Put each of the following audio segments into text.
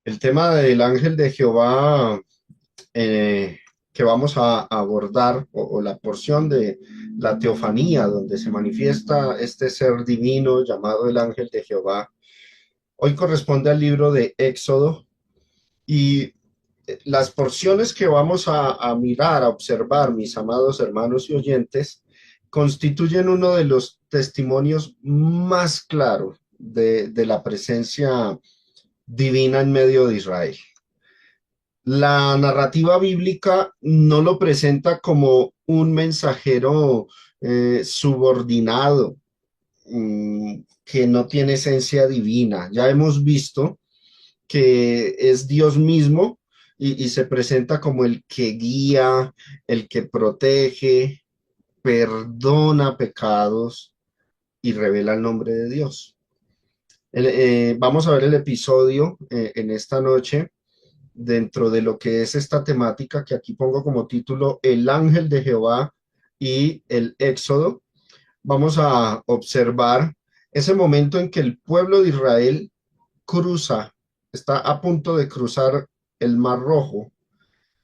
El tema del ángel de Jehová eh, que vamos a abordar, o la porción de la teofanía, donde se manifiesta este ser divino llamado el ángel de Jehová, hoy corresponde al libro de Éxodo y las porciones que vamos a mirar, a observar, mis amados hermanos y oyentes, constituyen uno de los testimonios más claros de la presencia divina en medio de Israel. La narrativa bíblica no lo presenta como un mensajero subordinado, que no tiene esencia divina. Ya hemos visto que es Dios mismo y se presenta como el que guía, el que protege, perdona pecados y revela el nombre de Dios. Vamos a ver el episodio en esta noche dentro de lo que es esta temática que aquí pongo como título El ángel de Jehová y el Éxodo. Vamos a observar ese momento en que el pueblo de Israel cruza, está a punto de cruzar el Mar Rojo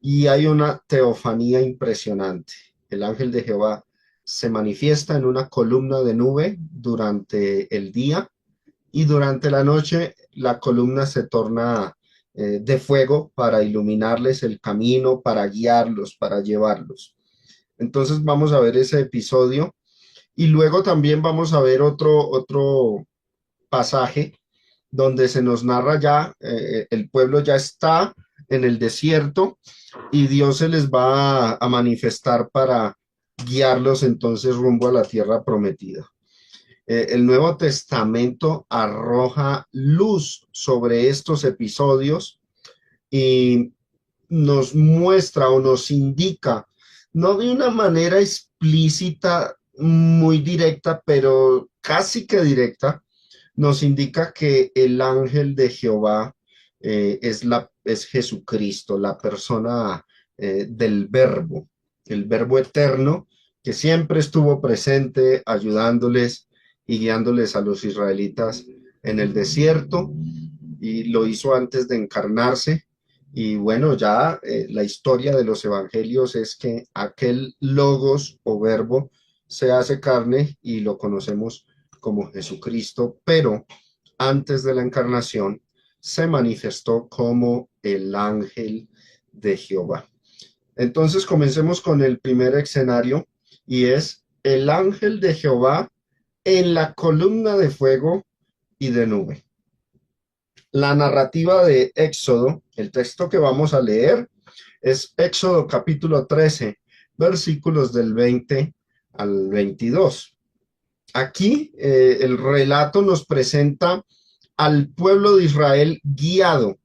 y hay una teofanía impresionante. El ángel de Jehová se manifiesta en una columna de nube durante el día y durante la noche la columna se torna de fuego para iluminarles el camino, para guiarlos, para llevarlos. Entonces vamos a ver ese episodio y luego también vamos a ver otro pasaje donde se nos narra ya, el pueblo ya está en el desierto y Dios se les va a manifestar para guiarlos entonces rumbo a la tierra prometida. El Nuevo Testamento arroja luz sobre estos episodios y nos muestra o nos indica, no de una manera explícita, muy directa, pero casi que directa, nos indica que el ángel de Jehová es Jesucristo, la persona del verbo, el verbo eterno que siempre estuvo presente ayudándoles y guiándoles a los israelitas en el desierto y lo hizo antes de encarnarse. Y bueno, ya la historia de los evangelios es que aquel logos o verbo se hace carne y lo conocemos como Jesucristo, pero antes de la encarnación se manifestó como el ángel de Jehová. Entonces comencemos con el primer escenario y es el ángel de Jehová en la columna de fuego y de nube. La narrativa de Éxodo, el texto que vamos a leer, es Éxodo capítulo 13, versículos del 20 al 22. Aquí el relato nos presenta al pueblo de Israel guiado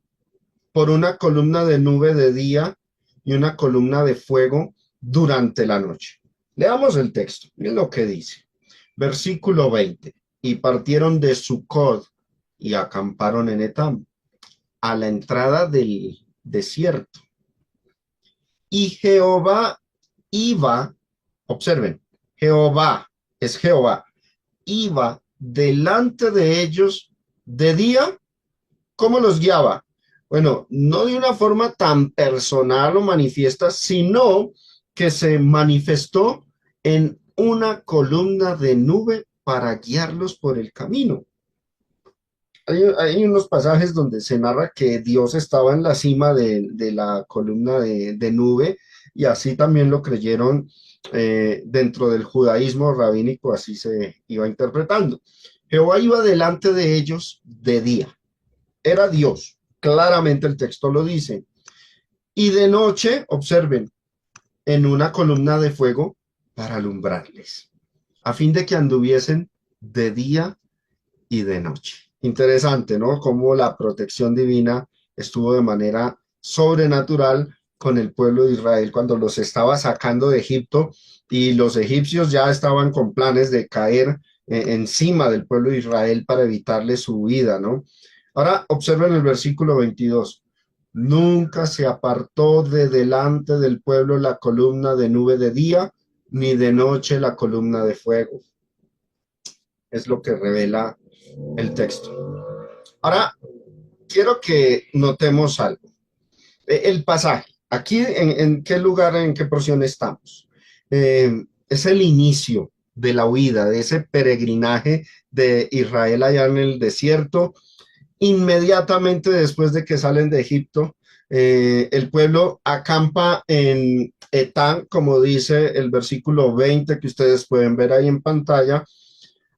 por una columna de nube de día y una columna de fuego durante la noche. Leamos el texto, miren lo que dice. Versículo 20. Y partieron de Sucot y acamparon en Etam, a la entrada del desierto. Y Jehová iba, observen, Jehová, es Jehová, iba delante de ellos de día. ¿Cómo los guiaba? Bueno, no de una forma tan personal o manifiesta, sino que se manifestó en una columna de nube para guiarlos por el camino. Hay unos pasajes donde se narra que Dios estaba en la cima de la columna de nube y así también lo creyeron dentro del judaísmo rabínico, así se iba interpretando. Jehová iba delante de ellos de día, era Dios, claramente el texto lo dice, y de noche, observen, en una columna de fuego para alumbrarles, a fin de que anduviesen de día y de noche. Interesante, ¿no? Cómo la protección divina estuvo de manera sobrenatural con el pueblo de Israel cuando los estaba sacando de Egipto y los egipcios ya estaban con planes de caer encima del pueblo de Israel para evitarle su huida, ¿no? Ahora observen el versículo 22. Nunca se apartó de delante del pueblo la columna de nube de día, ni de noche la columna de fuego. Es lo que revela el texto. Ahora, quiero que notemos algo. El pasaje, aquí en qué lugar, en qué porción estamos. Es el inicio de la huida, de ese peregrinaje de Israel allá en el desierto. Inmediatamente después de que salen de Egipto, el pueblo acampa en Etán, como dice el versículo 20 que ustedes pueden ver ahí en pantalla,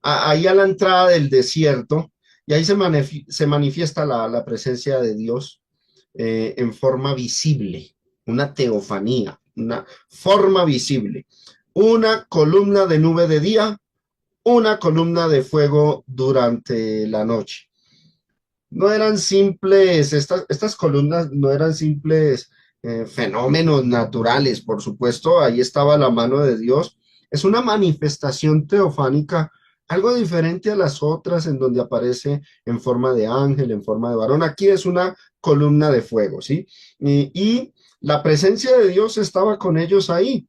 ahí a la entrada del desierto, y ahí se manifiesta la presencia de Dios en forma visible, una teofanía, una forma visible, una columna de nube de día, una columna de fuego durante la noche. No eran simples, estas columnas no eran simples fenómenos naturales, por supuesto, ahí estaba la mano de Dios. Es una manifestación teofánica, algo diferente a las otras en donde aparece en forma de ángel, en forma de varón. Aquí es una columna de fuego, ¿sí? Y la presencia de Dios estaba con ellos ahí,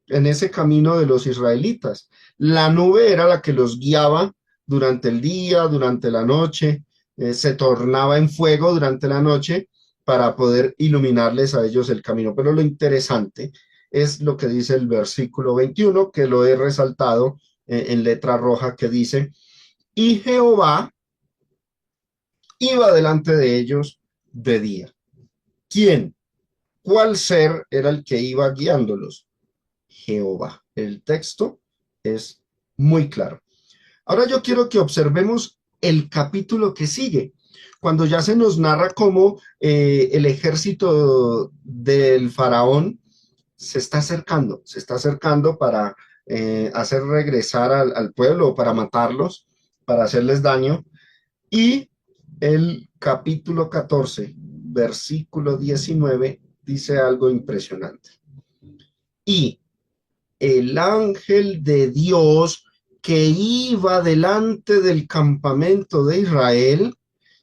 en ese camino de los israelitas. La nube era la que los guiaba durante el día, durante la noche, se tornaba en fuego durante la noche para poder iluminarles a ellos el camino. Pero lo interesante es lo que dice el versículo 21, que lo he resaltado en letra roja, que dice, y Jehová iba delante de ellos de día. ¿Quién? ¿Cuál ser era el que iba guiándolos? Jehová. El texto es muy claro. Ahora yo quiero que observemos el capítulo que sigue, cuando ya se nos narra cómo el ejército del faraón se está acercando para hacer regresar al pueblo, para matarlos, para hacerles daño. Y el capítulo 14, versículo 19, dice algo impresionante. Y el ángel de Dios que iba delante del campamento de Israel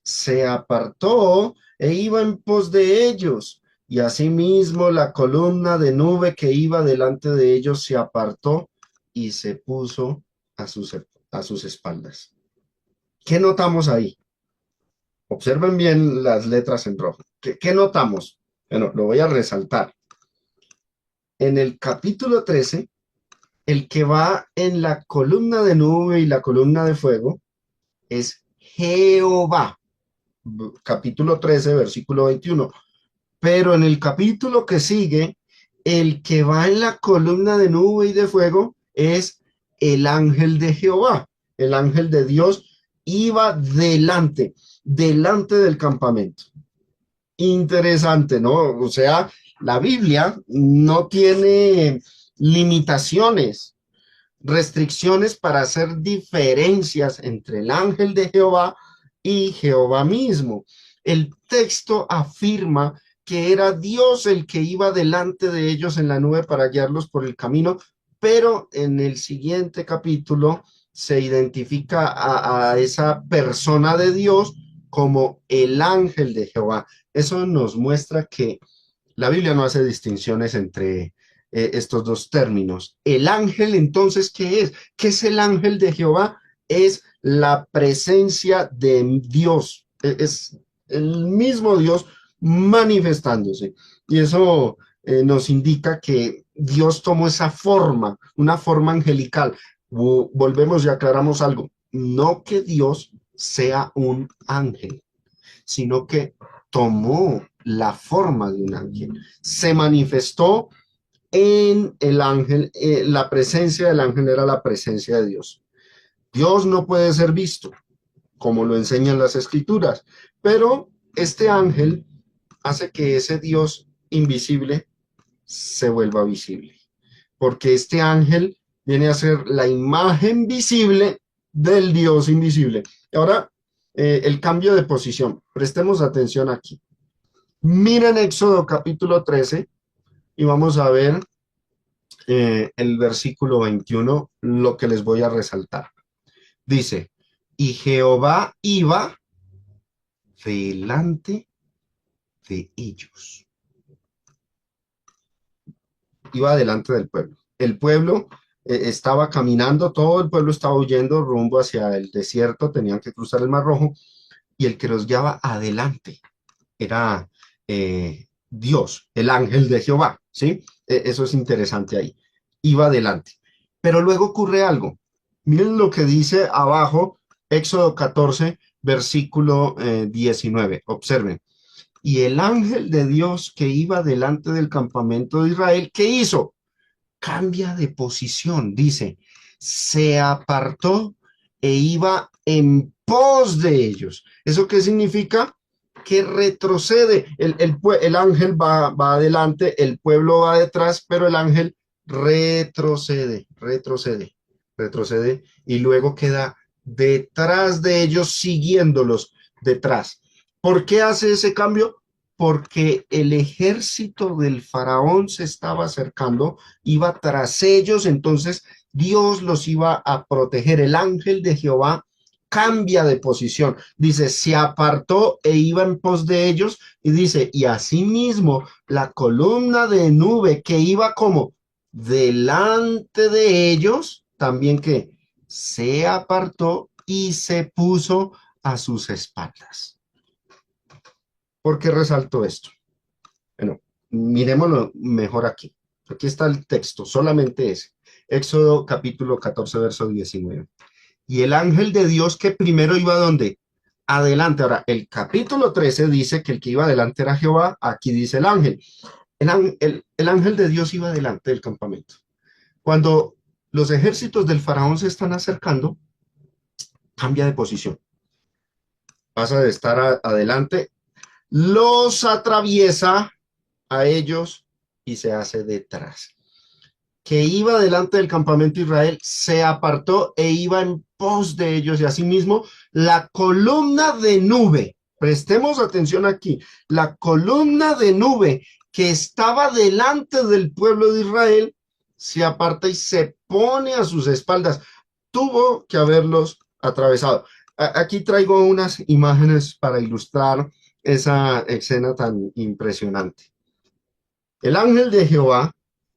se apartó e iba en pos de ellos. Y asimismo la columna de nube que iba delante de ellos se apartó y se puso a sus espaldas. ¿Qué notamos ahí? Observen bien las letras en rojo. ¿Qué notamos? Bueno, lo voy a resaltar. En el capítulo 13, el que va en la columna de nube y la columna de fuego es Jehová, capítulo 13, versículo 21. Pero en el capítulo que sigue, el que va en la columna de nube y de fuego es el ángel de Jehová, el ángel de Dios iba delante del campamento. Interesante, ¿no? O sea, la Biblia no tiene limitaciones, restricciones para hacer diferencias entre el ángel de Jehová y Jehová mismo. El texto afirma que era Dios el que iba delante de ellos en la nube para guiarlos por el camino, pero en el siguiente capítulo se identifica a esa persona de Dios como el ángel de Jehová. Eso nos muestra que la Biblia no hace distinciones entre estos dos términos. El ángel, entonces, ¿qué es? ¿Qué es el ángel de Jehová? Es la presencia de Dios. Es el mismo Dios manifestándose. Y eso nos indica que Dios tomó esa forma, una forma angelical. Volvemos y aclaramos algo. No que Dios sea un ángel, sino que tomó la forma de un ángel, se manifestó en el ángel, la presencia del ángel era la presencia de Dios. Dios no puede ser visto, como lo enseñan las escrituras, pero este ángel hace que ese Dios invisible se vuelva visible, porque este ángel viene a ser la imagen visible del Dios invisible. Ahora, el cambio de posición, prestemos atención aquí. Miren Éxodo capítulo 13 y vamos a ver el versículo 21, lo que les voy a resaltar. Dice, y Jehová iba delante de ellos. Iba delante del pueblo. El pueblo estaba caminando, todo el pueblo estaba huyendo rumbo hacia el desierto, tenían que cruzar el Mar Rojo, y el que los guiaba adelante era Dios, el ángel de Jehová, ¿sí? Eso es interesante ahí. Iba adelante. Pero luego ocurre algo. Miren lo que dice abajo, Éxodo 14, versículo 19. Observen. Y el ángel de Dios que iba delante del campamento de Israel, ¿qué hizo? Cambia de posición, dice, se apartó e iba en pos de ellos. ¿Eso qué significa? Que retrocede. El ángel va adelante, el pueblo va detrás, pero el ángel retrocede y luego queda detrás de ellos, siguiéndolos detrás. ¿Por qué hace ese cambio? Porque el ejército del faraón se estaba acercando, iba tras ellos, entonces Dios los iba a proteger. El ángel de Jehová cambia de posición, dice, se apartó e iba en pos de ellos, y dice, y asimismo la columna de nube que iba como delante de ellos, también que se apartó y se puso a sus espaldas. ¿Por qué resalto esto? Bueno, miremoslo mejor aquí. Aquí está el texto, solamente ese. Éxodo capítulo 14, verso 19. Y el ángel de Dios que primero iba a ¿dónde? Adelante. Ahora, el capítulo 13 dice que el que iba adelante era Jehová, aquí dice el ángel. El ángel de Dios iba adelante del campamento. Cuando los ejércitos del faraón se están acercando, cambia de posición. Pasa de estar adelante, los atraviesa a ellos y se hace detrás. Que iba delante del campamento de Israel, se apartó e iba en pos de ellos, y asimismo la columna de nube, prestemos atención aquí, la columna de nube que estaba delante del pueblo de Israel, se aparta y se pone a sus espaldas. Tuvo que haberlos atravesado. Aquí traigo unas imágenes para ilustrar esa escena tan impresionante. El ángel de Jehová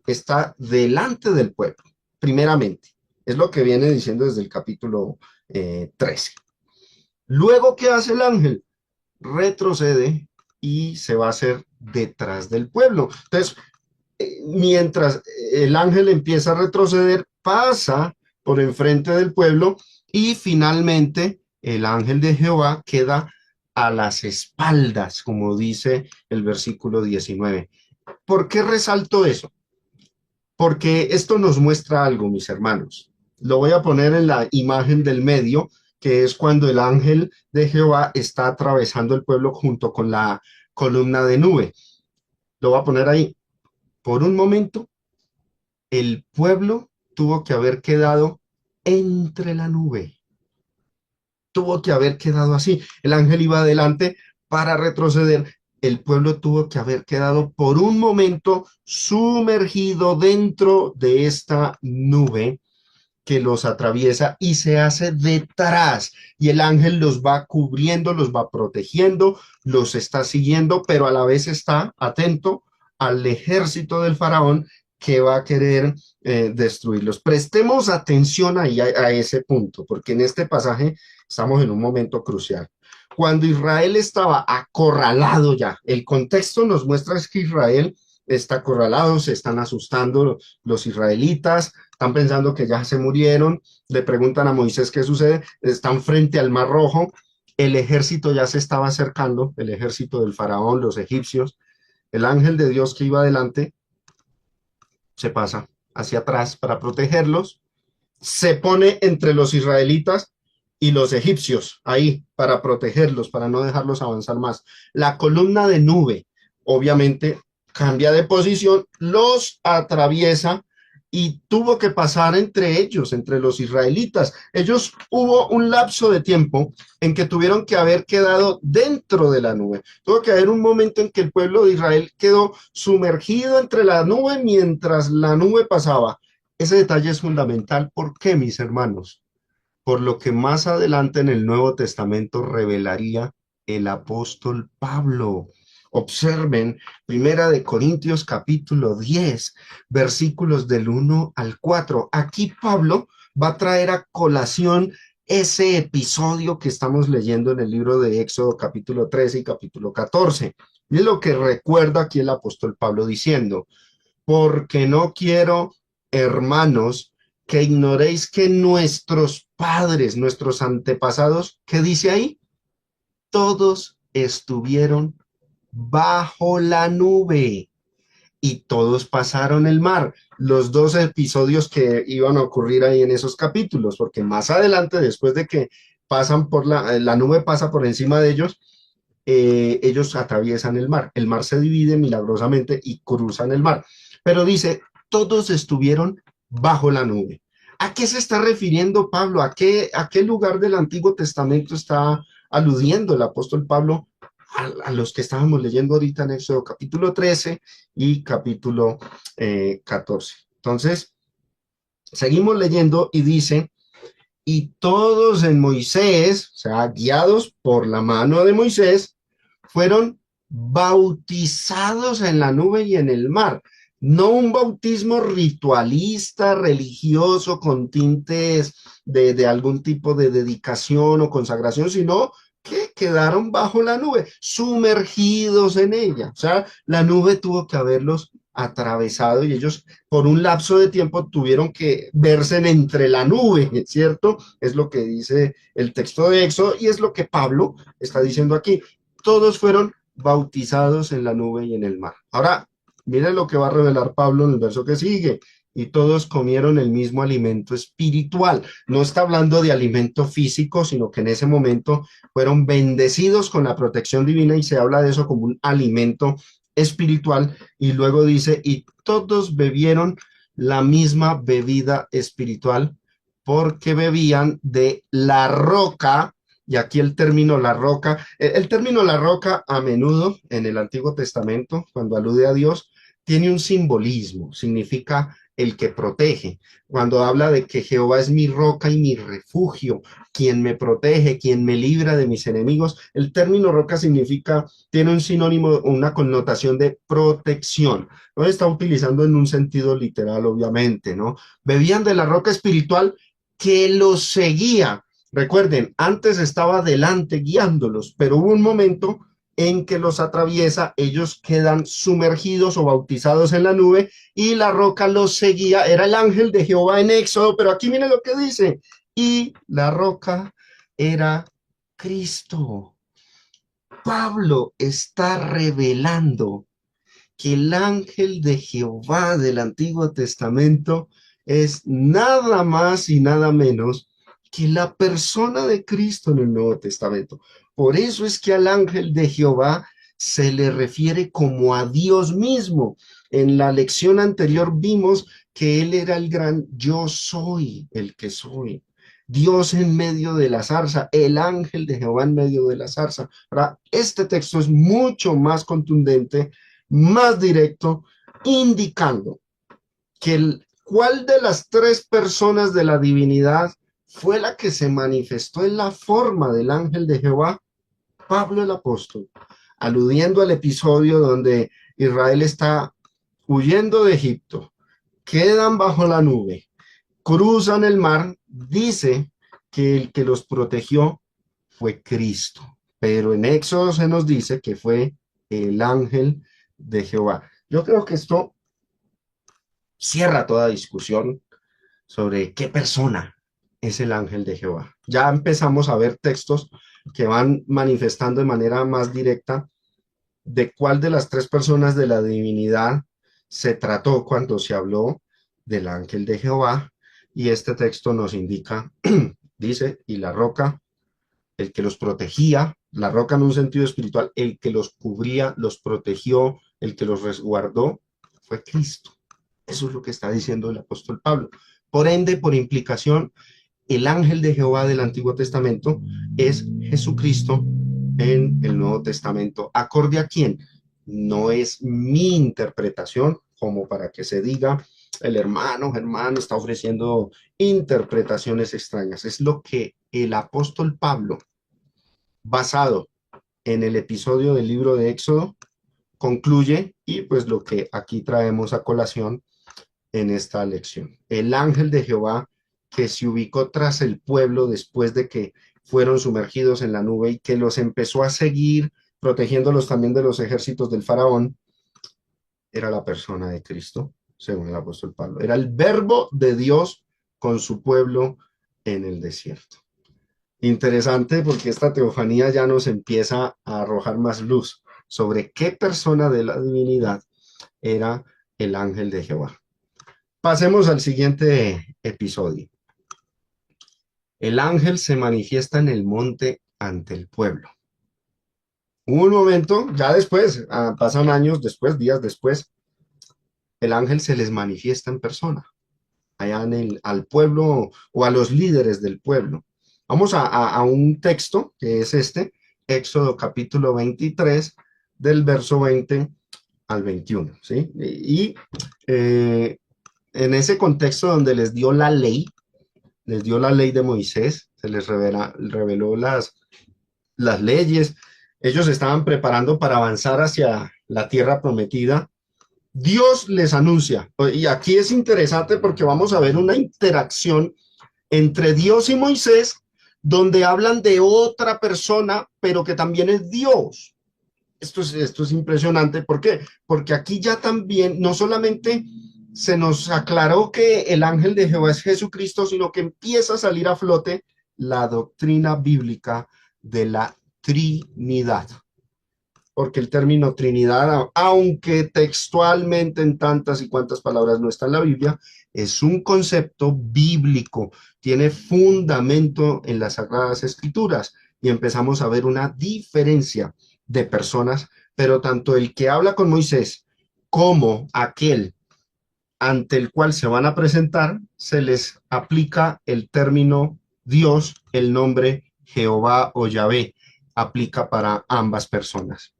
está delante del pueblo, primeramente. Es lo que viene diciendo desde el capítulo 13. Luego, ¿qué hace el ángel? Retrocede y se va a hacer detrás del pueblo. Entonces, mientras el ángel empieza a retroceder, pasa por enfrente del pueblo y finalmente el ángel de Jehová queda a las espaldas, como dice el versículo 19. ¿Por qué resalto eso? Porque esto nos muestra algo, mis hermanos. Lo voy a poner en la imagen del medio, que es cuando el ángel de Jehová está atravesando el pueblo junto con la columna de nube. Lo voy a poner ahí. Por un momento, el pueblo tuvo que haber quedado entre la nube. Tuvo que haber quedado así. El ángel iba adelante para retroceder. El pueblo tuvo que haber quedado por un momento sumergido dentro de esta nube que los atraviesa y se hace detrás. Y el ángel los va cubriendo, los va protegiendo, los está siguiendo, pero a la vez está atento al ejército del faraón que va a querer destruirlos. Prestemos atención ahí a ese punto, porque en este pasaje estamos en un momento crucial. Cuando Israel estaba acorralado ya, el contexto nos muestra es que Israel está acorralado, se están asustando los israelitas, están pensando que ya se murieron, le preguntan a Moisés qué sucede, están frente al Mar Rojo, el ejército ya se estaba acercando, el ejército del faraón, los egipcios, el ángel de Dios que iba adelante se pasa hacia atrás para protegerlos, se pone entre los israelitas y los egipcios ahí para protegerlos, para no dejarlos avanzar más. La columna de nube, obviamente, cambia de posición, los atraviesa y tuvo que pasar entre ellos, entre los israelitas. Ellos hubo un lapso de tiempo en que tuvieron que haber quedado dentro de la nube. Tuvo que haber un momento en que el pueblo de Israel quedó sumergido entre la nube mientras la nube pasaba. Ese detalle es fundamental. ¿Por qué, mis hermanos? Por lo que más adelante en el Nuevo Testamento revelaría el apóstol Pablo. Observen, Primera de Corintios capítulo 10, versículos del 1 al 4. Aquí Pablo va a traer a colación ese episodio que estamos leyendo en el libro de Éxodo capítulo 13 y capítulo 14. Y es lo que recuerda aquí el apóstol Pablo diciendo, porque no quiero, hermanos, que ignoréis que nuestros padres, nuestros antepasados, ¿qué dice ahí? Todos estuvieron bajo la nube y todos pasaron el mar. Los dos episodios que iban a ocurrir ahí en esos capítulos, porque más adelante, después de que pasan por la nube pasa por encima de ellos, ellos atraviesan el mar. El mar se divide milagrosamente y cruzan el mar. Pero dice, todos estuvieron bajo la nube. ¿A qué se está refiriendo Pablo? ¿A qué lugar del Antiguo Testamento está aludiendo el apóstol Pablo? A los que estábamos leyendo ahorita en Éxodo capítulo 13 y capítulo 14. Entonces, seguimos leyendo y dice, y todos en Moisés, o sea, guiados por la mano de Moisés, fueron bautizados en la nube y en el mar. No un bautismo ritualista, religioso, con tintes de algún tipo de dedicación o consagración, sino que quedaron bajo la nube, sumergidos en ella. O sea, la nube tuvo que haberlos atravesado y ellos por un lapso de tiempo tuvieron que verse entre la nube, ¿cierto? Es lo que dice el texto de Éxodo y es lo que Pablo está diciendo aquí. Todos fueron bautizados en la nube y en el mar. Ahora, miren lo que va a revelar Pablo en el verso que sigue. Y todos comieron el mismo alimento espiritual. No está hablando de alimento físico, sino que en ese momento fueron bendecidos con la protección divina y se habla de eso como un alimento espiritual. Y luego dice, y todos bebieron la misma bebida espiritual porque bebían de la roca. Y aquí el término la roca, el término la roca a menudo en el Antiguo Testamento, cuando alude a Dios, tiene un simbolismo, significa el que protege. Cuando habla de que Jehová es mi roca y mi refugio, quien me protege, quien me libra de mis enemigos, el término roca significa, tiene un sinónimo, una connotación de protección. No está utilizando en un sentido literal, obviamente, ¿no? Bebían de la roca espiritual que los seguía. Recuerden, antes estaba delante guiándolos, pero hubo un momento en que los atraviesa, ellos quedan sumergidos o bautizados en la nube y la roca los seguía, era el ángel de Jehová en Éxodo, pero aquí miren lo que dice, y la roca era Cristo. Pablo está revelando que el ángel de Jehová del Antiguo Testamento es nada más y nada menos que la persona de Cristo en el Nuevo Testamento. Por eso es que al ángel de Jehová se le refiere como a Dios mismo. En la lección anterior vimos que él era el gran yo soy, el que soy. Dios en medio de la zarza, el ángel de Jehová en medio de la zarza. Ahora, este texto es mucho más contundente, más directo, indicando que cuál de las tres personas de la divinidad fue la que se manifestó en la forma del ángel de Jehová. Pablo el apóstol, aludiendo al episodio donde Israel está huyendo de Egipto, quedan bajo la nube, cruzan el mar, dice que el que los protegió fue Cristo. Pero en Éxodo se nos dice que fue el ángel de Jehová. Yo creo que esto cierra toda discusión sobre qué persona es el ángel de Jehová. Ya empezamos a ver textos que van manifestando de manera más directa de cuál de las tres personas de la divinidad se trató cuando se habló del ángel de Jehová. Y este texto nos indica, dice, y la roca, el que los protegía, la roca en un sentido espiritual, el que los cubría, los protegió, el que los resguardó, fue Cristo. Eso es lo que está diciendo el apóstol Pablo. Por ende, por implicación, el ángel de Jehová del Antiguo Testamento es Jesucristo en el Nuevo Testamento. ¿Acorde a quién? No es mi interpretación, como para que se diga, el hermano Germán está ofreciendo interpretaciones extrañas. Es lo que el apóstol Pablo, basado en el episodio del libro de Éxodo, concluye y pues lo que aquí traemos a colación en esta lección. El ángel de Jehová que se ubicó tras el pueblo después de que fueron sumergidos en la nube y que los empezó a seguir, protegiéndolos también de los ejércitos del faraón, era la persona de Cristo, según el apóstol Pablo. Era el verbo de Dios con su pueblo en el desierto. Interesante porque esta teofanía ya nos empieza a arrojar más luz sobre qué persona de la divinidad era el ángel de Jehová. Pasemos al siguiente episodio. El ángel se manifiesta en el monte ante el pueblo. Hubo un momento, ya después, pasan años después, días después, el ángel se les manifiesta en persona, allá al pueblo o a los líderes del pueblo. Vamos a un texto que es este, Éxodo capítulo 23, del verso 20 al 21, ¿sí? En ese contexto donde les dio la ley de Moisés, se les reveló las leyes, ellos estaban preparando para avanzar hacia la tierra prometida. Dios les anuncia, y aquí es interesante porque vamos a ver una interacción entre Dios y Moisés, donde hablan de otra persona, pero que también es Dios. Esto es impresionante. ¿Por qué? Porque aquí ya también, no solamente se nos aclaró que el ángel de Jehová es Jesucristo, sino que empieza a salir a flote la doctrina bíblica de la Trinidad. Porque el término Trinidad, aunque textualmente en tantas y cuantas palabras no está en la Biblia, es un concepto bíblico, tiene fundamento en las Sagradas Escrituras y empezamos a ver una diferencia de personas, pero tanto el que habla con Moisés como aquel ante el cual se van a presentar, se les aplica el término Dios, el nombre Jehová o Yahvé, aplica para ambas personas.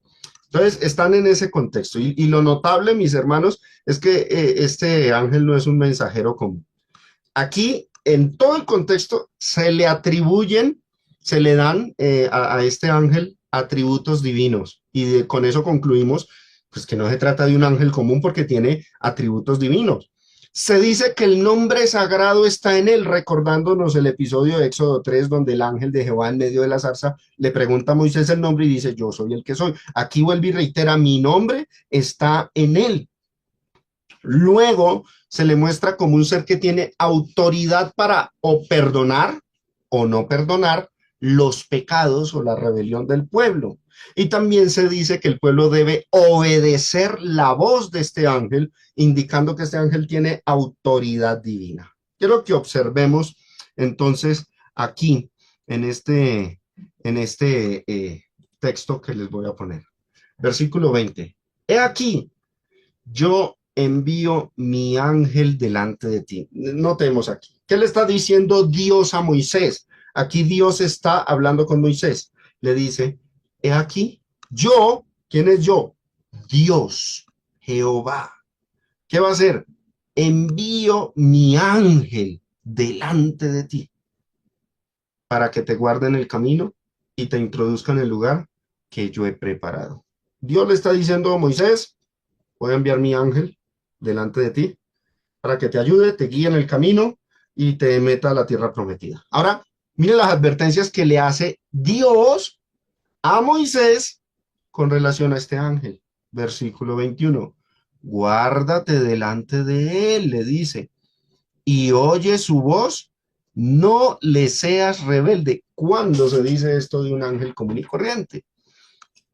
Entonces, están en ese contexto. Y lo notable, mis hermanos, es que este ángel no es un mensajero común. Aquí, en todo el contexto, se le atribuyen, se le dan a este ángel atributos divinos. Y con eso concluimos, pues que no se trata de un ángel común porque tiene atributos divinos. Se dice que el nombre sagrado está en él, recordándonos el episodio de Éxodo 3, donde el ángel de Jehová en medio de la zarza le pregunta a Moisés el nombre y dice, yo soy el que soy. Aquí vuelve y reitera, mi nombre está en él. Luego se le muestra como un ser que tiene autoridad para o perdonar o no perdonar los pecados o la rebelión del pueblo. Y también se dice que el pueblo debe obedecer la voz de este ángel, indicando que este ángel tiene autoridad divina. Quiero que observemos entonces aquí en este texto que les voy a poner. Versículo 20. He aquí, yo envío mi ángel delante de ti. Notemos aquí. ¿Qué le está diciendo Dios a Moisés? Aquí Dios está hablando con Moisés. Le dice, he aquí, yo, ¿quién es yo? Dios, Jehová. ¿Qué va a hacer? Envío mi ángel delante de ti para que te guarde en el camino y te introduzca en el lugar que yo he preparado. Dios le está diciendo a Moisés, voy a enviar mi ángel delante de ti para que te ayude, te guíe en el camino y te meta a la tierra prometida. Ahora, mire las advertencias que le hace Dios a Moisés con relación a este ángel. Versículo 21. Guárdate delante de él, le dice, y oye su voz, no le seas rebelde. ¿Cuándo se dice esto de un ángel común y corriente?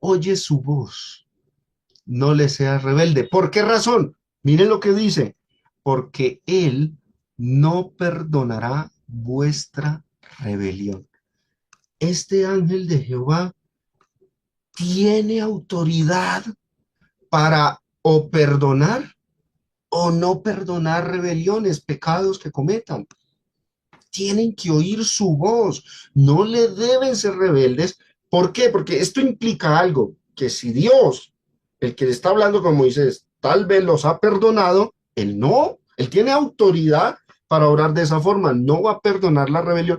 Oye su voz, no le seas rebelde. ¿Por qué razón? Miren lo que dice, porque él no perdonará vuestra rebelión. Este ángel de Jehová tiene autoridad para o perdonar o no perdonar rebeliones, pecados que cometan. Tienen que oír su voz, no le deben ser rebeldes. ¿Por qué? Porque esto implica algo, que si Dios, el que le está hablando con Moisés, tal vez los ha perdonado, él no, él tiene autoridad para orar de esa forma, no va a perdonar la rebelión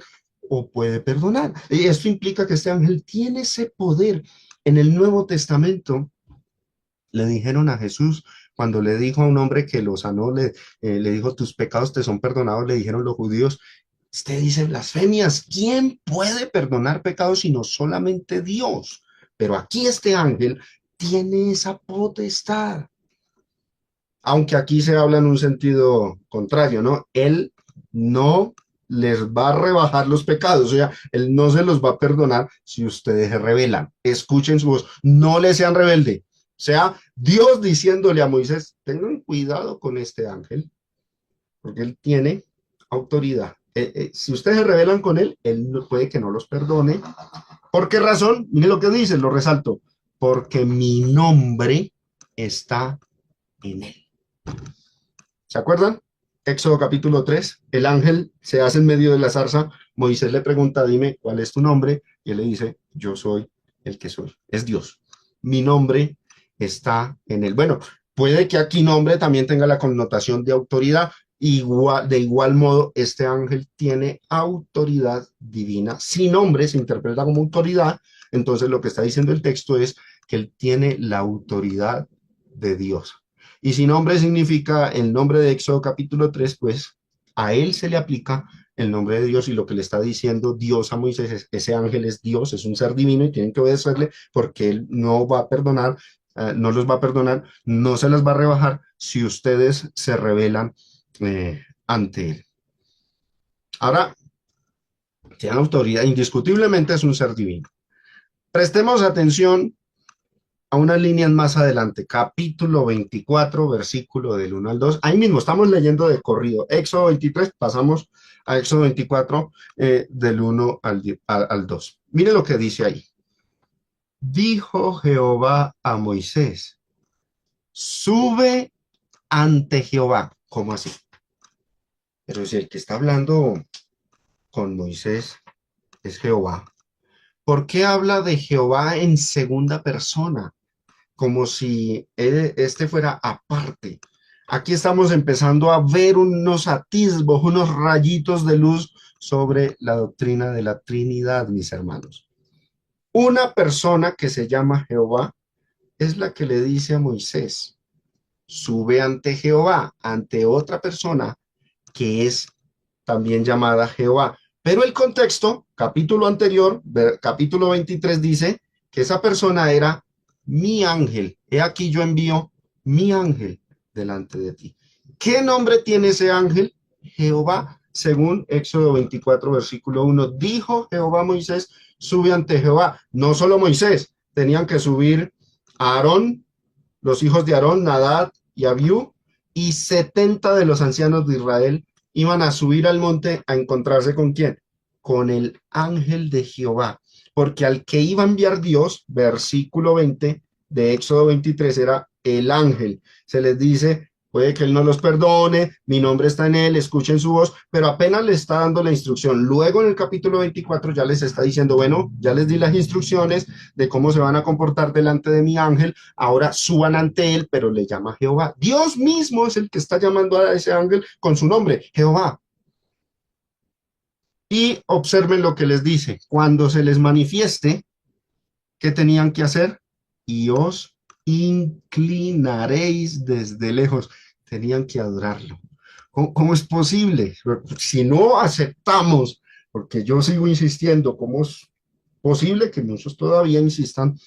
o puede perdonar. Y esto implica que este ángel tiene ese poder. En el Nuevo Testamento le dijeron a Jesús, cuando le dijo a un hombre que lo sanó, le dijo, tus pecados te son perdonados, le dijeron los judíos, Usted dice blasfemias. ¿Quién puede perdonar pecados sino solamente Dios? Pero aquí este ángel tiene esa potestad. Aunque aquí se habla en un sentido contrario, ¿no? Él no les va a rebajar los pecados, o sea, Él no se los va a perdonar si ustedes se rebelan. Escuchen su voz, no le sean rebelde. O sea, Dios diciéndole a Moisés, tengan cuidado con este ángel, porque él tiene autoridad. Si ustedes se rebelan con él, él puede que no los perdone. ¿Por qué razón? Mire lo que dice, lo resalto. Porque mi nombre está en él. ¿Se acuerdan? Éxodo capítulo 3, el ángel se hace en medio de la zarza, Moisés le pregunta, dime, ¿cuál es tu nombre? Y él le dice, yo soy el que soy, es Dios. Mi nombre está en él. Bueno, puede que aquí nombre también tenga la connotación de autoridad, de igual modo, este ángel tiene autoridad divina. Si nombre se interpreta como autoridad, entonces lo que está diciendo el texto es que él tiene la autoridad de Dios. Y si nombre significa el nombre de Éxodo capítulo 3, pues a él se le aplica el nombre de Dios y lo que le está diciendo Dios a Moisés es, ese ángel es Dios, es un ser divino y tienen que obedecerle porque él no va a perdonar, no los va a perdonar, no se las va a rebajar si ustedes se rebelan ante él. Ahora, tiene autoridad, indiscutiblemente es un ser divino. Prestemos atención a unas líneas más adelante, capítulo 24, versículo del 1 al 2. Ahí mismo estamos leyendo de corrido. Éxodo 23, pasamos a Éxodo 24, del 1 al 2. Mire lo que dice ahí. Dijo Jehová a Moisés, sube ante Jehová. ¿Cómo así? Pero si el que está hablando con Moisés es Jehová, ¿por qué habla de Jehová en segunda persona? Como si este fuera aparte. Aquí estamos empezando a ver unos atisbos, unos rayitos de luz sobre la doctrina de la Trinidad, mis hermanos. Una persona que se llama Jehová es la que le dice a Moisés, sube ante Jehová, ante otra persona que es también llamada Jehová. Pero el contexto, capítulo anterior, capítulo 23, dice que esa persona era mi ángel. He aquí yo envío mi ángel delante de ti. ¿Qué nombre tiene ese ángel? Jehová, según Éxodo 24, versículo 1. Dijo Jehová a Moisés, sube ante Jehová. No solo Moisés, tenían que subir a Aarón, los hijos de Aarón, Nadab y Abiú, y 70 de los ancianos de Israel iban a subir al monte a encontrarse con quién, con el ángel de Jehová, porque al que iba a enviar Dios, versículo 20 de Éxodo 23, era el ángel. Se les dice, puede que él no los perdone, mi nombre está en él, escuchen su voz, pero apenas le está dando la instrucción. Luego en el capítulo 24 ya les está diciendo, bueno, ya les di las instrucciones de cómo se van a comportar delante de mi ángel, ahora suban ante él, pero le llama Jehová. Dios mismo es el que está llamando a ese ángel con su nombre, Jehová. Y observen lo que les dice, cuando se les manifieste, ¿qué tenían que hacer? Y os inclinaréis desde lejos. Tenían que adorarlo. ¿Cómo es posible? Si no aceptamos, porque yo sigo insistiendo, ¿cómo es posible que muchos todavía insistan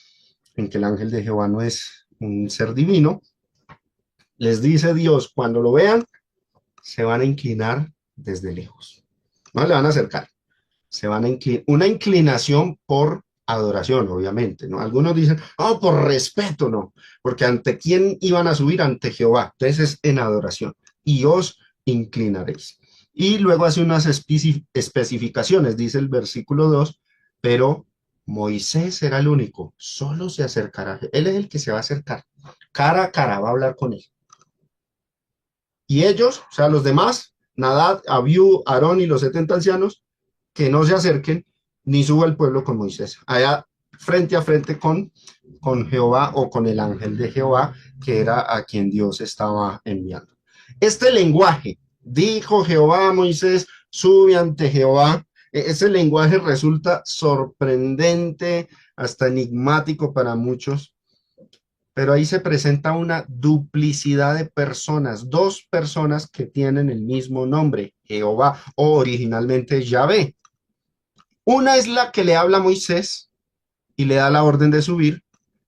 en que el ángel de Jehová no es un ser divino? Les dice Dios, cuando lo vean, se van a inclinar desde lejos. No le van a acercar, se van a inclinar. Una inclinación por adoración, obviamente, ¿no? Algunos dicen, oh, por respeto, no, porque ante quién iban a subir, ante Jehová. Entonces es en adoración. Y os inclinaréis. Y luego hace unas especificaciones, dice el versículo 2, pero Moisés será el único, solo se acercará. Él es el que se va a acercar, cara a cara, va a hablar con él. Y ellos, o sea, los demás, Nadab, Abiú, Aarón y los 70 ancianos, que no se acerquen ni suba el pueblo con Moisés. Allá frente a frente con Jehová o con el ángel de Jehová, que era a quien Dios estaba enviando. Este lenguaje, dijo Jehová a Moisés, sube ante Jehová, ese lenguaje resulta sorprendente, hasta enigmático para muchos, pero ahí se presenta una duplicidad de personas, dos personas que tienen el mismo nombre, Jehová o originalmente Yahvé. Una es la que le habla a Moisés y le da la orden de subir.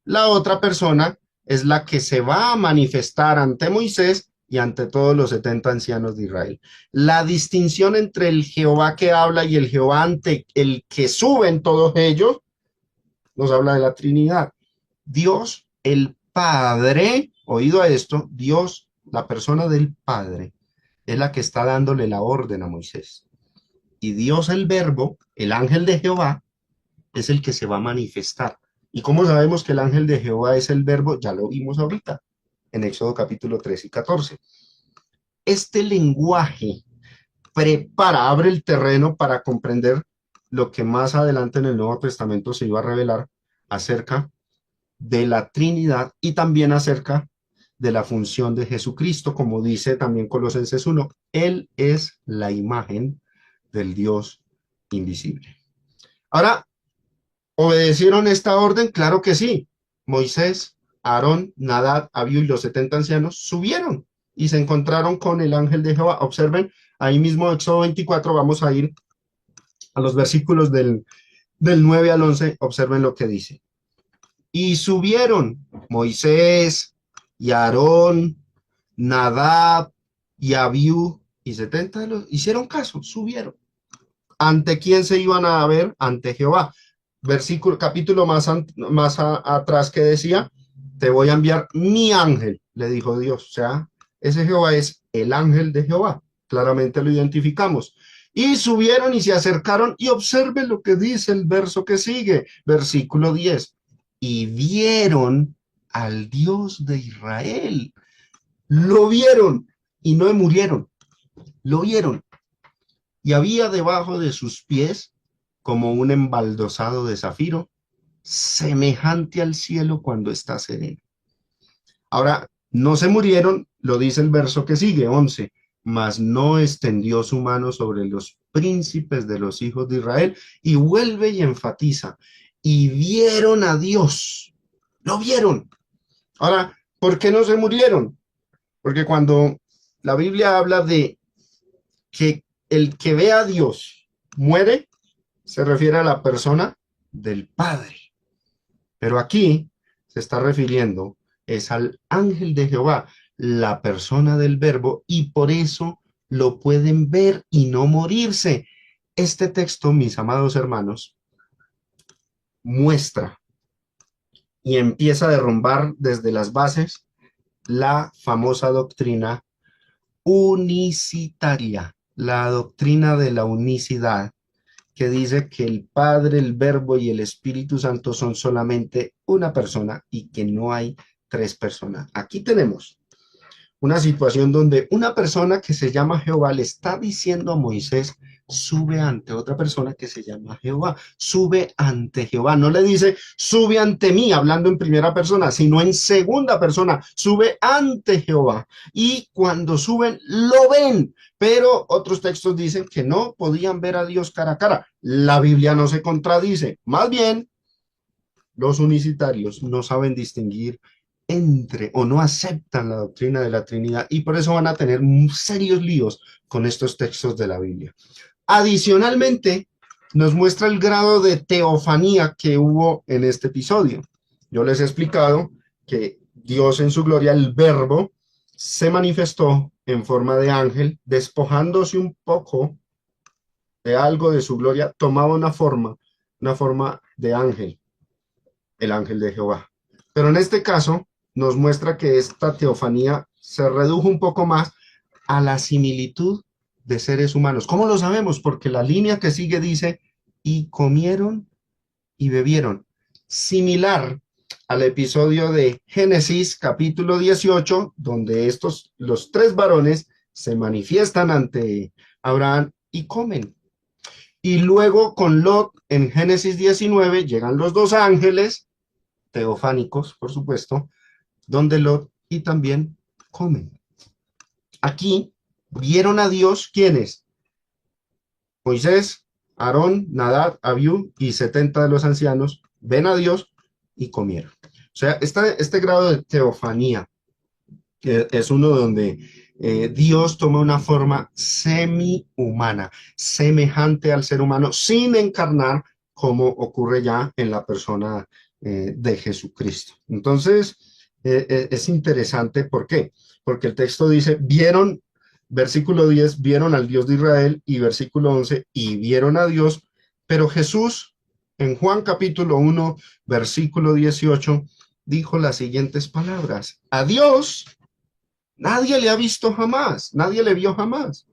La otra persona es la que se va a manifestar ante Moisés y ante todos los 70 ancianos de Israel. La distinción entre el Jehová que habla y el Jehová ante el que suben todos ellos nos habla de la Trinidad. Dios, el Padre, oído a esto, Dios, la persona del Padre, es la que está dándole la orden a Moisés. Y Dios, el Verbo, el ángel de Jehová, es el que se va a manifestar. ¿Y cómo sabemos que el ángel de Jehová es el Verbo? Ya lo vimos ahorita, en Éxodo capítulo 3 y 14. Este lenguaje prepara, abre el terreno para comprender lo que más adelante en el Nuevo Testamento se iba a revelar acerca de la Trinidad y también acerca de la función de Jesucristo, como dice también Colosenses 1, Él es la imagen del Dios invisible. Ahora, ¿obedecieron esta orden? Claro que sí. Moisés, Aarón, Nadab, Abiú y los 70 ancianos subieron y se encontraron con el ángel de Jehová. Observen, ahí mismo Éxodo 24, vamos a ir a los versículos del 9 al 11, observen lo que dice. Y subieron Moisés y Aarón, Nadab y Abiú y 70 de los, hicieron caso, subieron. ¿Ante quién se iban a ver? Ante Jehová. Versículo, capítulo más atrás que decía, te voy a enviar mi ángel, le dijo Dios. O sea, ese Jehová es el ángel de Jehová. Claramente lo identificamos. Y subieron y se acercaron y observen lo que dice el verso que sigue, versículo 10. Y vieron al Dios de Israel. Lo vieron y no murieron. Lo vieron. Y había debajo de sus pies como un embaldosado de zafiro, semejante al cielo cuando está sereno. Ahora, no se murieron, lo dice el verso que sigue, 11, mas no extendió su mano sobre los príncipes de los hijos de Israel, y vuelve y enfatiza, y vieron a Dios, lo vieron. Ahora, ¿por qué no se murieron? Porque cuando la Biblia habla de que el que ve a Dios muere, se refiere a la persona del Padre. Pero aquí se está refiriendo es al ángel de Jehová, la persona del Verbo, y por eso lo pueden ver y no morirse. Este texto, mis amados hermanos, muestra y empieza a derrumbar desde las bases la famosa doctrina unicitaria, la doctrina de la unicidad, que dice que el Padre, el Verbo y el Espíritu Santo son solamente una persona y que no hay tres personas. Aquí tenemos una situación donde una persona que se llama Jehová le está diciendo a Moisés, sube ante otra persona que se llama Jehová, sube ante Jehová. No le dice, sube ante mí, hablando en primera persona, sino en segunda persona, sube ante Jehová. Y cuando suben, lo ven. Pero otros textos dicen que no podían ver a Dios cara a cara. La Biblia no se contradice. Más bien, los unicitarios no saben distinguir entre o no aceptan la doctrina de la Trinidad y por eso van a tener serios líos con estos textos de la Biblia. Adicionalmente, nos muestra el grado de teofanía que hubo en este episodio. Yo les he explicado que Dios en su gloria, el Verbo, se manifestó en forma de ángel, despojándose un poco de algo de su gloria, tomaba una forma de ángel, el ángel de Jehová. Pero en este caso nos muestra que esta teofanía se redujo un poco más a la similitud de seres humanos. ¿Cómo lo sabemos? Porque la línea que sigue dice, y comieron y bebieron. Similar al episodio de Génesis capítulo 18, donde los tres varones se manifiestan ante Abraham y comen. Y luego con Lot en Génesis 19 llegan los dos ángeles, teofánicos, por supuesto, donde Lot y también comen. Aquí vieron a Dios, ¿quiénes? Moisés, Aarón, Nadab, Abiú y 70 de los ancianos ven a Dios y comieron. O sea, este grado de teofanía es uno donde Dios toma una forma semi-humana, semejante al ser humano, sin encarnar, como ocurre ya en la persona de Jesucristo. Entonces, es interesante, ¿por qué? Porque el texto dice, vieron, versículo 10, vieron al Dios de Israel, y versículo 11, y vieron a Dios, pero Jesús, en Juan capítulo 1, versículo 18, dijo las siguientes palabras: a Dios nadie le ha visto jamás, nadie le vio jamás.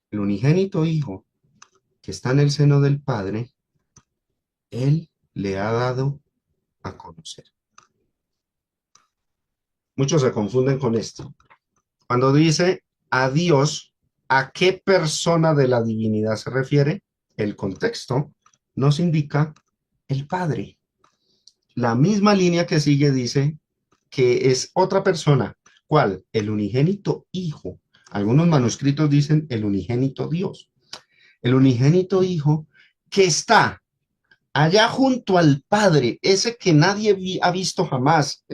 El unigénito Hijo que está en el seno del Padre, Él le ha dado a conocer. Muchos se confunden con esto. Cuando dice a Dios, ¿a qué persona de la divinidad se refiere? El contexto nos indica el Padre. La misma línea que sigue dice que es otra persona. ¿Cuál? El unigénito Hijo. Algunos manuscritos dicen el unigénito Dios. El unigénito Hijo que está allá junto al Padre, ese que nadie ha visto jamás.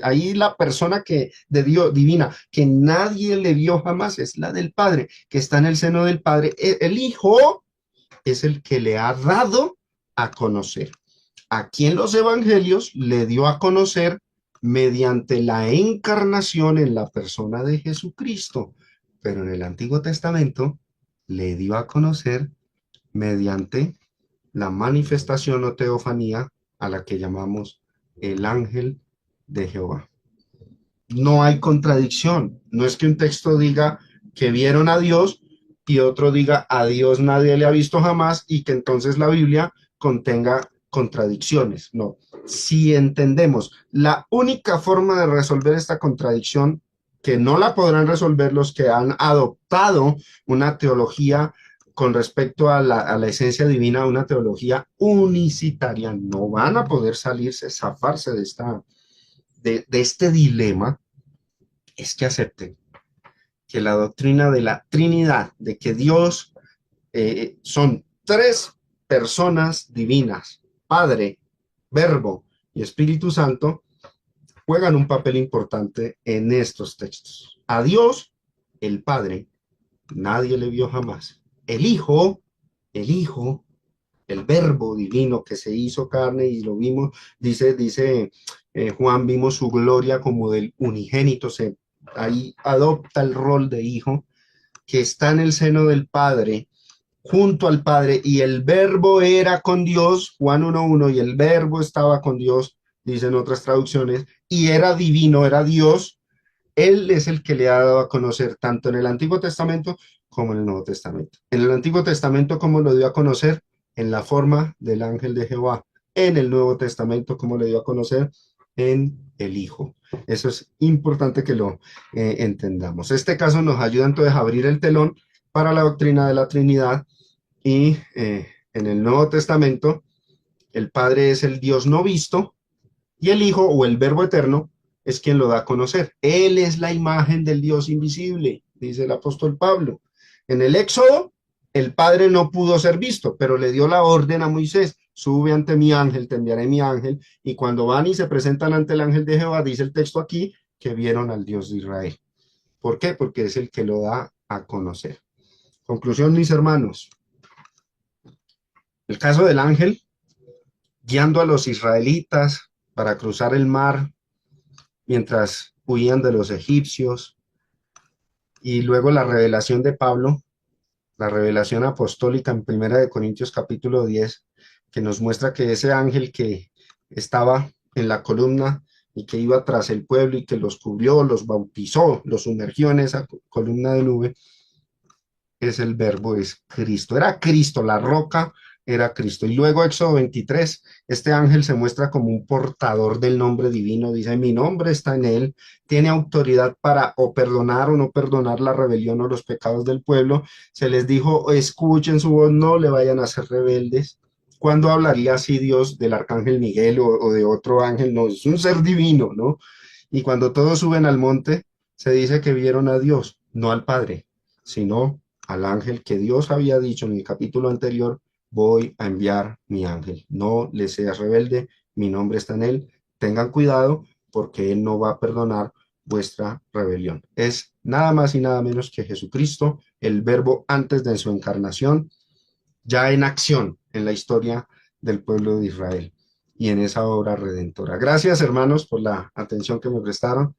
Ahí la persona que de Dios divina, que nadie le vio jamás, es la del Padre, que está en el seno del Padre. El Hijo es el que le ha dado a conocer. Aquí en los evangelios le dio a conocer mediante la encarnación en la persona de Jesucristo, pero en el Antiguo Testamento le dio a conocer mediante la manifestación o teofanía a la que llamamos el ángel de Jehová. No hay contradicción, no es que un texto diga que vieron a Dios y otro diga a Dios nadie le ha visto jamás y que entonces la Biblia contenga contradicciones. No, si entendemos la única forma de resolver esta contradicción, que no la podrán resolver los que han adoptado una teología con respecto a la esencia divina, una teología unicitaria, no van a poder salirse, zafarse de este dilema, es que acepten que la doctrina de la Trinidad, de que Dios son tres personas divinas, Padre, Verbo y Espíritu Santo, juegan un papel importante en estos textos. A Dios, el Padre, nadie le vio jamás. El Hijo, el Verbo divino que se hizo carne y lo vimos, dice Juan, vimos su gloria como del unigénito, ahí adopta el rol de Hijo, que está en el seno del Padre, junto al Padre, y el Verbo era con Dios, Juan 1:1, y el Verbo estaba con Dios, dicen otras traducciones, y era divino, era Dios. Él es el que le ha dado a conocer tanto en el Antiguo Testamento como en el Nuevo Testamento. En el Antiguo Testamento, ¿cómo lo dio a conocer? En la forma del ángel de Jehová. En el Nuevo Testamento, ¿cómo le dio a conocer? En el Hijo. Eso es importante que lo entendamos. Este caso nos ayuda entonces a abrir el telón para la doctrina de la Trinidad y en el Nuevo Testamento el Padre es el Dios no visto y el Hijo o el Verbo eterno es quien lo da a conocer. Él es la imagen del Dios invisible, dice el apóstol Pablo. En el Éxodo, el Padre no pudo ser visto, pero le dio la orden a Moisés: sube ante mi ángel, te enviaré mi ángel. Y cuando van y se presentan ante el ángel de Jehová, dice el texto aquí, que vieron al Dios de Israel. ¿Por qué? Porque es el que lo da a conocer. Conclusión, mis hermanos. El caso del ángel guiando a los israelitas para cruzar el mar mientras huían de los egipcios, y luego la revelación de Pablo, la revelación apostólica en Primera de Corintios capítulo 10, que nos muestra que ese ángel que estaba en la columna y que iba tras el pueblo y que los cubrió, los bautizó, los sumergió en esa columna de nube, es el Verbo, es Cristo. Era Cristo, la roca era Cristo. Y luego Éxodo 23, este ángel se muestra como un portador del nombre divino, dice: mi nombre está en él, tiene autoridad para o perdonar o no perdonar la rebelión o los pecados del pueblo. Se les dijo: escuchen su voz, no le vayan a ser rebeldes. ¿Cuándo hablaría así Dios del arcángel Miguel o de otro ángel? No, es un ser divino, ¿no? Y cuando todos suben al monte, se dice que vieron a Dios, no al Padre, sino al ángel que Dios había dicho en el capítulo anterior: voy a enviar mi ángel, no le seas rebelde, mi nombre está en él, tengan cuidado porque él no va a perdonar vuestra rebelión. Es nada más y nada menos que Jesucristo, el verbo antes de su encarnación, ya en acción en la historia del pueblo de Israel y en esa obra redentora. Gracias, hermanos, por la atención que me prestaron.